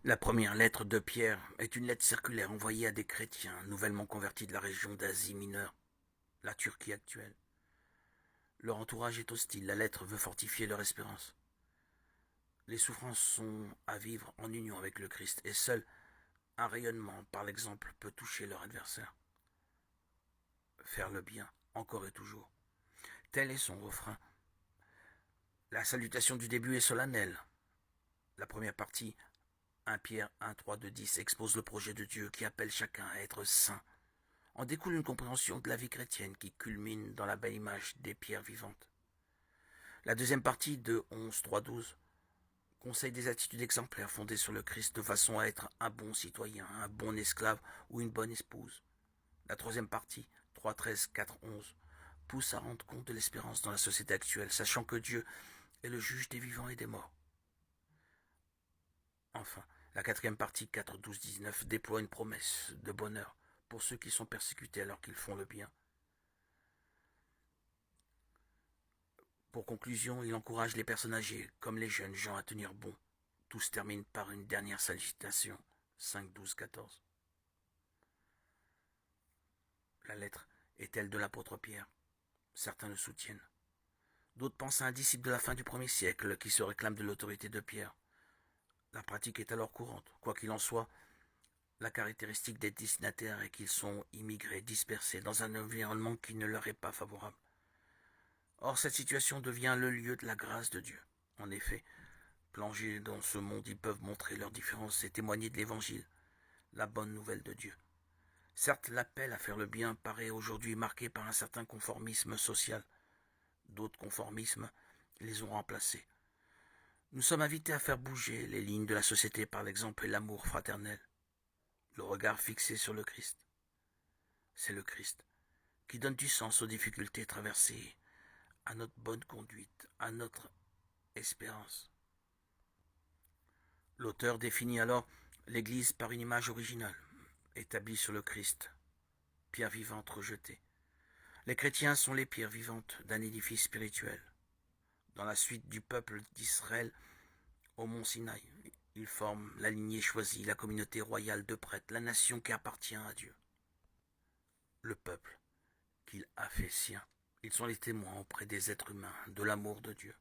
La première lettre de Pierre est une lettre circulaire envoyée à des chrétiens nouvellement convertis de la région d'Asie mineure, la Turquie actuelle. Leur entourage est hostile, la lettre veut fortifier leur espérance. Les souffrances sont à vivre en union avec le Christ, et seul un rayonnement par l'exemple peut toucher leur adversaire. Faire le bien, encore et toujours. Tel est son refrain. La salutation du début est solennelle. La première partie, 1 Pierre 1, 3, 2, 10, expose le projet de Dieu qui appelle chacun à être saint. En découle une compréhension de la vie chrétienne qui culmine dans la belle image des pierres vivantes. La deuxième partie de 11, 3, 12 conseille des attitudes exemplaires fondées sur le Christ de façon à être un bon citoyen, un bon esclave ou une bonne épouse. La troisième partie, 3, 13, 4, 11, pousse à rendre compte de l'espérance dans la société actuelle, sachant que Dieu est le juge des vivants et des morts. Enfin, la quatrième partie, 4, 12, 19, déploie une promesse de bonheur pour ceux qui sont persécutés alors qu'ils font le bien. Pour conclusion, il encourage les personnes âgées, comme les jeunes gens, à tenir bon. Tout se termine par une dernière salutation. 5, 12, 14. La lettre est elle de l'apôtre Pierre. Certains le soutiennent. D'autres pensent à un disciple de la fin du 1er siècle qui se réclame de l'autorité de Pierre. La pratique est alors courante. Quoi qu'il en soit, la caractéristique des destinataires est qu'ils sont immigrés, dispersés, dans un environnement qui ne leur est pas favorable. Or, cette situation devient le lieu de la grâce de Dieu. En effet, plongés dans ce monde, ils peuvent montrer leurs différences et témoigner de l'Évangile, la bonne nouvelle de Dieu. Certes, l'appel à faire le bien paraît aujourd'hui marqué par un certain conformisme social. D'autres conformismes les ont remplacés. Nous sommes invités à faire bouger les lignes de la société par l'exemple et l'amour fraternel, le regard fixé sur le Christ. C'est le Christ qui donne du sens aux difficultés traversées, à notre bonne conduite, à notre espérance. L'auteur définit alors l'Église par une image originale, établie sur le Christ, pierre vivante rejetée. Les chrétiens sont les pierres vivantes d'un édifice spirituel. Dans la suite du peuple d'Israël au mont Sinaï, ils forment la lignée choisie, la communauté royale de prêtres, la nation qui appartient à Dieu. Le peuple qu'il a fait sien. Ils sont les témoins auprès des êtres humains de l'amour de Dieu.